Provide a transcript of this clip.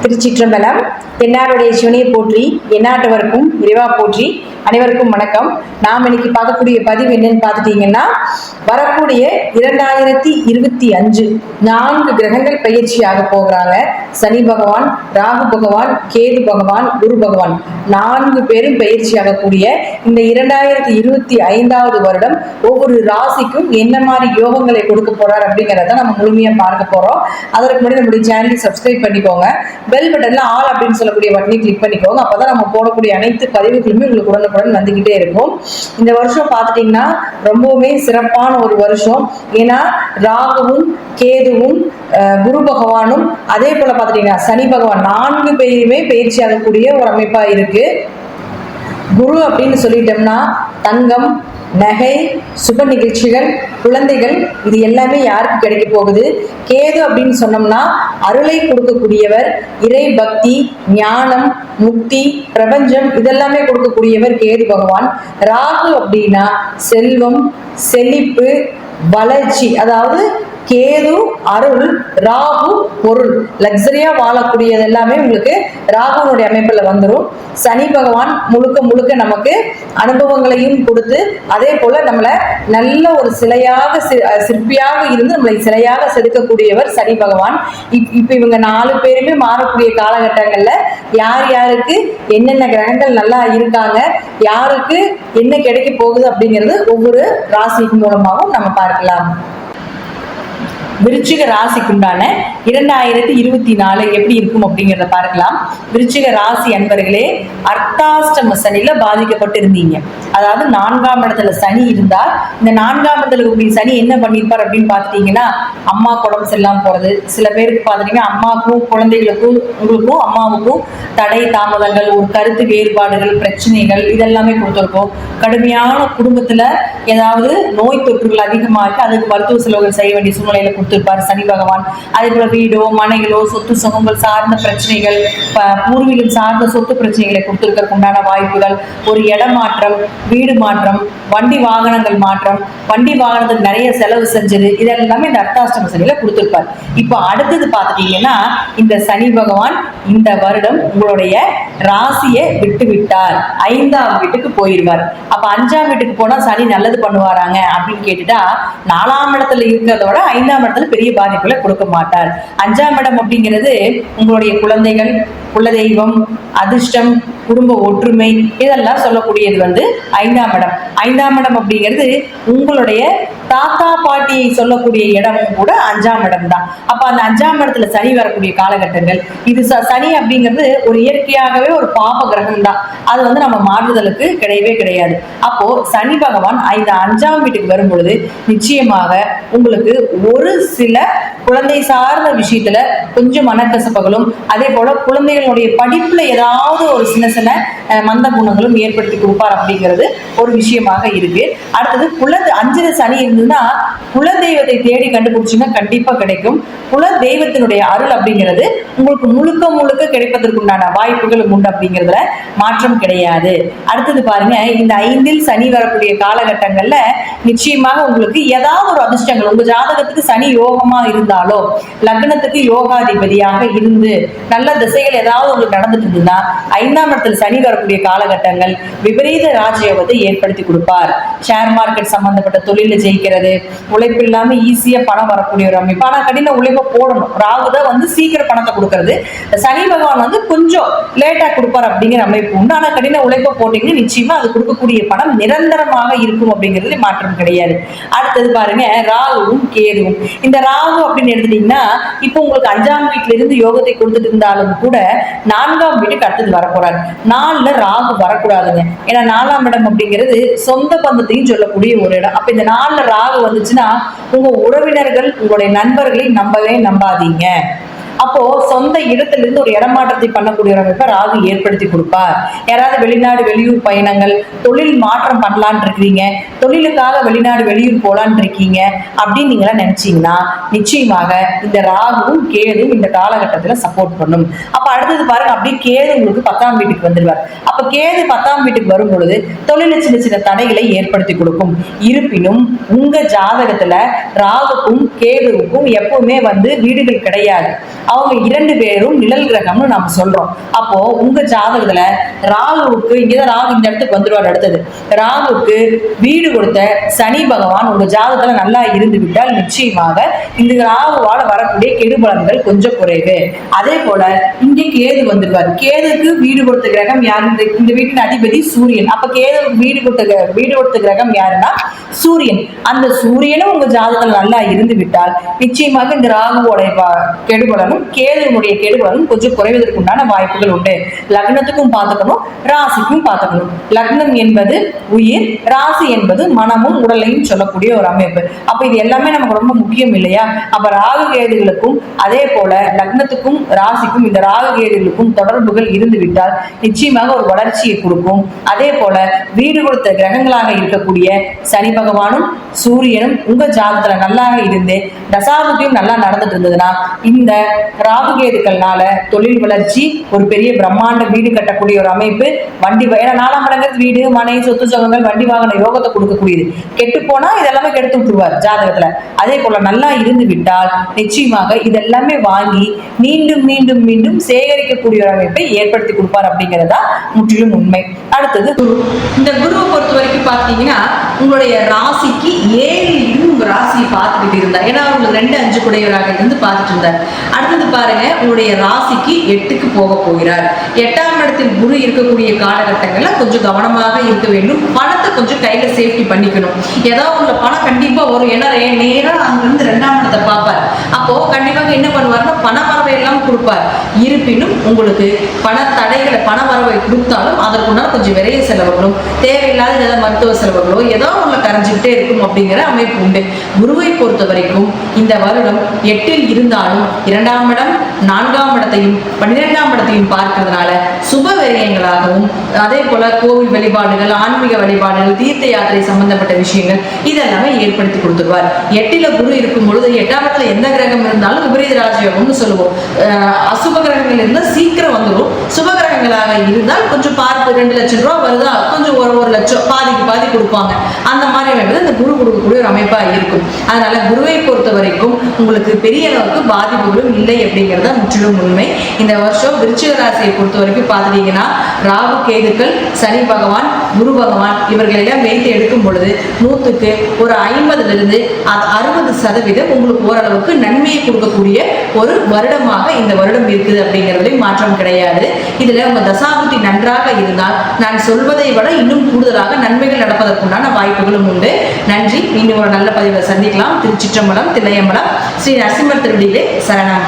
திருச்சிற்றம்பலம். தென்னாருடைய சிவனையை போற்றி, எந்நாட்டவருக்கும் இறைவா போற்றி. அனைவருக்கும் வணக்கம். நாம் இன்னைக்கு பார்க்கக்கூடிய பதிவு என்னன்னு பார்த்துட்டீங்கன்னா, வரக்கூடிய 2025 4 கிரகங்கள் பயிற்சியாக போகிறாங்க. சனி பகவான், ராகு பகவான், கேது பகவான், குரு பகவான் 4 பேரும் பயிற்சியாக கூடிய இந்த 2025வது வருடம் ஒவ்வொரு ராசிக்கும் என்ன மாதிரி யோகங்களை கொடுக்க போறார் அப்படிங்கிறத நம்ம முழுமையா பார்க்க போறோம். அதற்கு முன்னாடி நம்முடைய சேனலை சப்ஸ்கிரைப் பண்ணிக்கோங்க. பெல் பட்டன்ல ஆல் அப்படின்னு சொல்லக்கூடிய பட்டனை கிளிக் பண்ணிக்கோங்க. அப்பதான் நம்ம போடக்கூடிய அனைத்து பதிவுகளுமே உங்களுக்கு உடனுக்குடன் வந்துகிட்டே இருக்கும். இந்த வருஷம் பார்த்துட்டீங்கன்னா ரொம்பவுமே சிறப்பான ஒரு வருஷம். ஏன்னா ராகுவும் கேதுவும் குரு பகவானும் அதே போல பார்த்துட்டீங்கன்னா சனி பகவான் 4 பேருமே பயிற்சி ஆகக்கூடிய ஒரு அமைப்பா இருக்கு. குரு அப்படின்னு சொல்லிட்டோம்னா தங்கம், நகை, சுப நிகழ்ச்சிகள், குழந்தைகள், இது எல்லாமே யாருக்கு கிடைக்க போகுது. கேது அப்படின்னு சொன்னோம்னா அருளை கொடுக்கக்கூடியவர், இறை பக்தி, ஞானம், முக்தி, பிரபஞ்சம் இதெல்லாமே கொடுக்கக்கூடியவர் கேது பகவான். ராகு அப்படின்னா செல்வம், செழிப்பு, வளர்ச்சி. அதாவது கேது அருள், ராகு பொருள், லக்ஸரியா வாழக்கூடியது எல்லாமே உங்களுக்கு ராகுனுடைய அமைப்புல வந்துடும். சனி பகவான் முழுக்க முழுக்க நமக்கு அனுபவங்களையும் கொடுத்து அதே போல நம்மளை நல்ல ஒரு சிற்பியாக இருந்து நம்மளை சிலையாக செதுக்கக்கூடியவர் சனி பகவான். இப்ப இவங்க 4 பேருமே மாறக்கூடிய காலகட்டங்கள்ல யார் யாருக்கு என்னென்ன கிரகங்கள் நல்லா இருக்காங்க, யாருக்கு என்ன கிடைக்க போகுது அப்படிங்கிறது ஒவ்வொரு ராசிக்கு மூலமாகவும் நம்ம பார்க்கலாம். விருச்சிக ராசிக்குண்டான 2024 எப்படி இருக்கும் அப்படிங்கிறத பார்க்கலாம். விருச்சிக ராசி அன்பர்களே, அர்த்தாஷ்டம சனியில பாதிக்கப்பட்டு இருந்தீங்க. அதாவது 4ஆம் இடத்துல சனி இருந்தால் இந்த 4ஆம் இடத்துல இருக்கக்கூடிய சனி என்ன பண்ணிருப்பார் அப்படின்னு பார்த்துட்டீங்கன்னா, அம்மா உடம்பு சரியில்லாம போறது. சில பேருக்கு பார்த்துட்டீங்கன்னா அம்மாவுக்கும் குழந்தைகளுக்கும் உங்களுக்கும் அம்மாவுக்கும் தடை தாமதங்கள், ஒரு கருத்து வேறுபாடுகள், பிரச்சனைகள் இதெல்லாமே கொடுத்துருக்கோம். கடுமையான குடும்பத்துல ஏதாவது நோய் தொற்றுகள் அதிகமாக அதுக்கு மருத்துவ செலவுகள் செய்ய வேண்டிய சூழ்நிலையில கொடுத்திருப்பார் சனி பகவான். அதே போல வீடோ மனைகளோ சொத்து சுகங்கள் சார்ந்த பிரச்சனைகள், பூர்வீகம் சார்ந்த சொத்து பிரச்சனைகளை கொடுத்திருக்கிறதுக்கு உண்டான வாய்ப்புகள், ஒரு இடமாற்றம், வீடு மாற்றம், வண்டி வாகனங்கள் மாற்றம், வண்டி வாகனத்துக்கு நிறைய செலவு செஞ்சது, இதெல்லாமே இந்த அர்த்தாஷ்டம சனியில கொடுத்திருப்பார். இப்போ அடுத்தது பார்த்துட்டீங்கன்னா இந்த சனி பகவான் இந்த வருடம் உங்களுடைய ராசியை விட்டு விட்டார், 5ஆம் வீட்டுக்கு போயிருவார். அப்ப 5ஆம் வீட்டுக்கு போனா சனி நல்லது பண்ணுவாராங்க அப்படின்னு கேட்டுட்டா, 4ஆம் இடத்துல இருக்கிறதோட 5ஆம் இடத்துல பெரிய பாதிப்புகளை கொடுக்க மாட்டார். 5ஆம் இடம் அப்படிங்கிறது உங்களுடைய குழந்தைகள், குலதெய்வம், அதிர்ஷ்டம், குடும்ப ஒற்றுமை இதெல்லாம் சொல்லக்கூடியது 5ஆம் இடம். 5ஆம் இடம் அப்படிங்கிறது உங்களுடைய தாத்தா பாட்டியை சொல்லக்கூடிய இடமும் கூட 5ஆம் இடம் தான். அப்ப அந்த 5ஆம் இடத்துல சனி வரக்கூடிய காலகட்டங்கள் இது. சனி அப்படிங்கிறது ஒரு இயற்கையாகவே ஒரு பாப கிரகம் தான். அது நம்ம மாறுதலுக்கு கிடையவே கிடையாது. அப்போ சனி பகவான் 5ஆம் வீட்டுக்கு வரும் பொழுது நிச்சயமாக உங்களுக்கு ஒரு சில குழந்தை சார்ந்த விஷயத்துல கொஞ்சம் மனக்கசப்புகளும், அதே போல குழந்தைகளுடைய படிப்புல ஏதாவது ஒரு சின்ன சின்ன மந்த குணங்களும் ஏற்படுத்தி கொடுப்பார் அப்படிங்கிறது ஒரு விஷயமாக இருக்கு. அடுத்தது 5ல சனி இருந்ததுன்னா குலதெய்வத்தை தேடி கண்டுபிடிச்சுன்னா கண்டிப்பா கிடைக்கும். குலதெய்வத்தினுடைய அருள் அப்படிங்கிறது உங்களுக்கு முழுக்க முழுக்க கிடைப்பதற்குண்டான வாய்ப்புகள் உண்டு அப்படிங்கிறதுல மாற்றம் கிடையாது. அடுத்தது பாருங்க, இந்த 5ல் சனி வரக்கூடிய காலகட்டங்கள்ல நிச்சயமாக உங்களுக்கு ஏதாவது ஒரு அதிர்ஷ்டங்கள், உங்க ஜாதகத்துக்கு சனி யோகமா இருந்தாலோ, லக்னத்துக்கு யோகாதிபதியாக இருந்து நல்ல திசைகள் ஏதாவது உங்களுக்கு நடந்துட்டு இருந்ததுன்னா 5ஆம் இடத்துல சனி வரக்கூடிய காலகட்டங்கள் விபரீத ராஜயோகத்தை ஏற்படுத்தி கொடுப்பார். ஷேர் மார்க்கெட் சம்பந்தப்பட்ட தொழில ஜெயிக்கிறது, உழைப்பு இல்லாம ஈஸியா பணம் வரக்கூடிய ஒரு அமைப்பு. ஆனா கடின உழைப்பை போடணும். ராகுதான் சீக்கிரம் பணத்தை கொடுக்கறது, சனி பகவான் கொஞ்சம் லேட்டா கொடுப்பார் அப்படிங்கிற அமைப்பு உண்டு. ஆனா கடின உழைப்பை போட்டீங்கன்னா நிச்சயமா அது கொடுக்கக்கூடிய பணம் நிரந்தரமாக இருக்கும் அப்படிங்கிறது மாற்றம் கிடையாது. அடுத்தது பாருங்க, ராகுவும் கேதுவும். இந்த ராகு அப்படின்னு எடுத்துட்டீங்கன்னா இப்போ உங்களுக்கு 5ஆம் வீட்டுல இருந்து யோகத்தை கொடுத்துட்டு இருந்தாலும் கூட 4ஆம் வீட்டுக்கு அடுத்தது வரப்போறாரு. 4ல ராகு வரக்கூடாதுங்க. ஏன்னா 4ஆம் இடம் அப்படிங்கிறது சொந்த பந்தத்தையும் சொல்லக்கூடிய ஒரு இடம். அப்ப இந்த 4ல ராகு வந்துச்சுன்னா உங்க உறவினர்கள், உங்களுடைய நண்பர்களை நம்பவே நம்பாதீங்க. அப்போ சொந்த இடத்துல இருந்து ஒரு இடமாற்றத்தை பண்ணக்கூடிய ஒரு அமைப்பை ராகு ஏற்படுத்தி கொடுப்பார். யாராவது வெளிநாடு வெளியூர் பயணங்கள், தொழில் மாற்றம் பண்ணலான் இருக்கிறீங்க, தொழிலுக்காக வெளிநாடு வெளியூர் போலான் இருக்கீங்க அப்படின்னு நீங்க நினைச்சீங்கன்னா நிச்சயமாக இந்த ராகுவும் கேதும் இந்த காலகட்டத்துல சப்போர்ட் பண்ணும். அப்ப அடுத்தது பாருங்க, அப்படியே கேது உங்களுக்கு 10ஆம் வீட்டுக்கு வந்துடுவார். அப்ப கேது 10ஆம் வீட்டுக்கு வரும் பொழுது தொழில சின்ன சின்ன தடைகளை ஏற்படுத்தி கொடுக்கும். இருப்பினும் உங்க ஜாதகத்துல ராகுக்கும் கேதுவுக்கும் எப்பவுமே வீடுகள் கிடையாது. அவங்க 2 பேரும் நிழல் கிரகம்னு நாம சொல்றோம். அப்போ உங்க ஜாதகத்துல ராகுவுக்கு இங்கதான் ராகு இந்த இடத்துக்கு வந்துருவார். அடுத்தது ராகுவுக்கு வீடு கொடுத்த சனி பகவான் உங்க ஜாதகத்துல நல்லா இருந்து விட்டால் நிச்சயமாக இந்த ராகுவால வரக்கூடிய கெடுபலன்கள் கொஞ்சம் குறைவு. அதே போல இங்கே கேது வந்துருவார். கேதுக்கு வீடு கொடுத்த கிரகம் யாரு? இந்த வீட்டின் அதிபதி சூரியன். அப்ப கேது வீடு கொடுத்த கிரகம் யாருன்னா சூரியன். அந்த சூரியனும் உங்க ஜாதகத்துல நல்லா இருந்து விட்டால் நிச்சயமாக இந்த ராகுவோட கெடுபலனும் கேதுனுடைய கெடுபலனும் கொஞ்சம் குறைவதற்கு உண்டான வாய்ப்புகள் உண்டு. லக்னத்துக்கும் பார்த்துக்கணும், ராசிக்கும் பார்த்துக்கணும். லக்னம் என்பது உயிர், ராசி என்பது மனமும் உடலையும் சொல்லக்கூடிய ஒரு அமைப்பு. அப்ப இது எல்லாமே நமக்கு ரொம்ப முக்கியம் இல்லையா? அப்ப ராகு கேதுகளுக்கும் அதே போல லக்னத்துக்கும் ராசிக்கும் இந்த ராகு கேதுகளுக்கும் தொடர்புகள் இருந்து விட்டால் நிச்சயமாக ஒரு வளர்ச்சியை கொடுக்கும். அதே போல வீடு கொடுத்த கிரகங்களாக இருக்கக்கூடிய சனி பகவானும் சூரியனும் உங்க ஜாதகத்துல நல்லா இருந்து தசாபுத்தியும் நல்லா நடந்துட்டு இருந்ததுன்னா இந்த ராகு கேதுக்கள்னால தொழில் வளர்ச்சி, ஒரு பெரிய பிரம்மாண்ட வீடு கட்டக்கூடிய ஒரு அமைப்பு, வண்டி, ஏன்னா 4ஆம் இடங்கிறது வீடு, மனை, சொத்து சுகங்கள், வண்டி வாகன யோகத்தை கொடுக்கக்கூடியது. கெட்டு போனா இதெல்லாமே கெடுத்து விட்டுருவார் ஜாதகத்துல. அதே போல நல்லா இருந்து விட்டால் நிச்சயமாக இதெல்லாமே வாங்கி மீண்டும் மீண்டும் மீண்டும் சேகரிக்கக்கூடிய ஒரு அமைப்பை ஏற்படுத்தி கொடுப்பார் அப்படிங்கிறதா முற்றிலும் உண்மை. அடுத்தது குரு. இந்த குருவை பொறுத்த வரைக்கும் பார்த்தீங்கன்னா உங்களுடைய ராசிக்கு 7 உங்க ராசியை பார்த்துக்கிட்டு இருந்தார். ஏன்னா அவங்க 2, 5 குடையவராக இருந்து பார்த்துட்டு இருந்தார். அடுத்தது பாருங்க, உங்களுடைய ராசிக்கு 8க்கு போக போகிறார். 8ஆம் இடத்தில் குரு இருக்கக்கூடிய காலகட்டங்கள்ல கொஞ்சம் கவனமாக இருக்க வேண்டும். பணத்தை கொஞ்சம் கையில சேஃப்டி பண்ணிக்கணும். ஏதாவது உள்ள பணம் கண்டிப்பா வரும். ஏன்னா நேரம் அங்கிருந்து 2ஆம் இடத்தை பார்ப்பார். அப்போ கண்டிப்பாக என்ன பண்ணுவாருன்னா பண வரவை எல்லாம் கொடுப்பார். இருப்பினும் உங்களுக்கு பண தடைகளை, பண வரவை கொடுத்தாலும் அதற்குண்டான கொஞ்சம் விரைய செலவுகளும், தேவையில்லாத ஏதாவது மருத்துவ செலவுகளோ ஏதோ ஒண்ணு கரைஞ்சிக்கிட்டே இருக்கும் அப்படிங்கிற அமைப்பு உண்டு. குருவை பொறுத்த வரைக்கும் இந்த வருடம் 8ல் இருந்தாலும் 2ஆம் இடம், 4ஆம் இடத்தையும் 12ஆம் இடத்தையும் பார்க்கிறதுனால சுப விரயங்களாகவும், அதே போல கோவில் வழிபாடுகள், ஆன்மீக வழிபாடுகள், தீர்த்த யாத்திரை சம்பந்தப்பட்ட விஷயங்கள் இதெல்லாமே ஏற்படுத்தி கொடுத்துருவார். 8ல குரு இருக்கும் பொழுது 8ஆம் இடத்துல எந்த கிரகம் இருந்தாலும் விபரீத ராஜயோகம்னு சொல்லுவோம். அசுப கிரகங்கள் இருந்தால் சீக்கிரம் வந்துடும். சுப கிரகங்களாக இருந்தால் கொஞ்சம் பார்த்து 2 லட்சம் ரூபாய் வருதா, கொஞ்சம் 1 லட்சம் பாதிக்கு பாதி கொடுப்பாங்க. அந்த மாதிரி இந்த குரு கொடுக்கக்கூடிய ஒரு அமைப்பா இருக்கும். அதனால குருவை பொறுத்த வரைக்கும் உங்களுக்கு பெரிய அளவுக்கு பாதிப்புகளும் இல்லை அப்படிங்கிறத முற்றிலும் உண்மை. இந்த வருஷம் விருச்சிக ராசியை பொறுத்த வரைக்கும் பார்த்துட்டீங்கன்னா ராகு கேதுக்கள், சனி பகவான், குரு பகவான் இவர்களெல்லாம் வைத்து எடுக்கும் பொழுது 100க்கு ஒரு 50லிருந்து 60% உங்களுக்கு ஓரளவுக்கு நன்மையை கொடுக்கக்கூடிய ஒரு வருடமாக இந்த வருடம் இருக்குது அப்படிங்கிறதுல மாற்றம் கிடையாது. இதுல உங்க தசாபுத்தி நன்றாக இருந்தால் நான் சொல்வதை விட இன்னும் கூடுதலாக நன்மைகள் நடப்பதற்குண்டான வாய்ப்புகளும் உண்டு. நன்றி. மீண்டும் ஒரு நல்ல பதிவில் சந்திக்கலாம். திருச்சிற்றம்பலம், தில்லையம்பலம், ஸ்ரீ நரசிம்மர் திருவடிகளே சரணம்.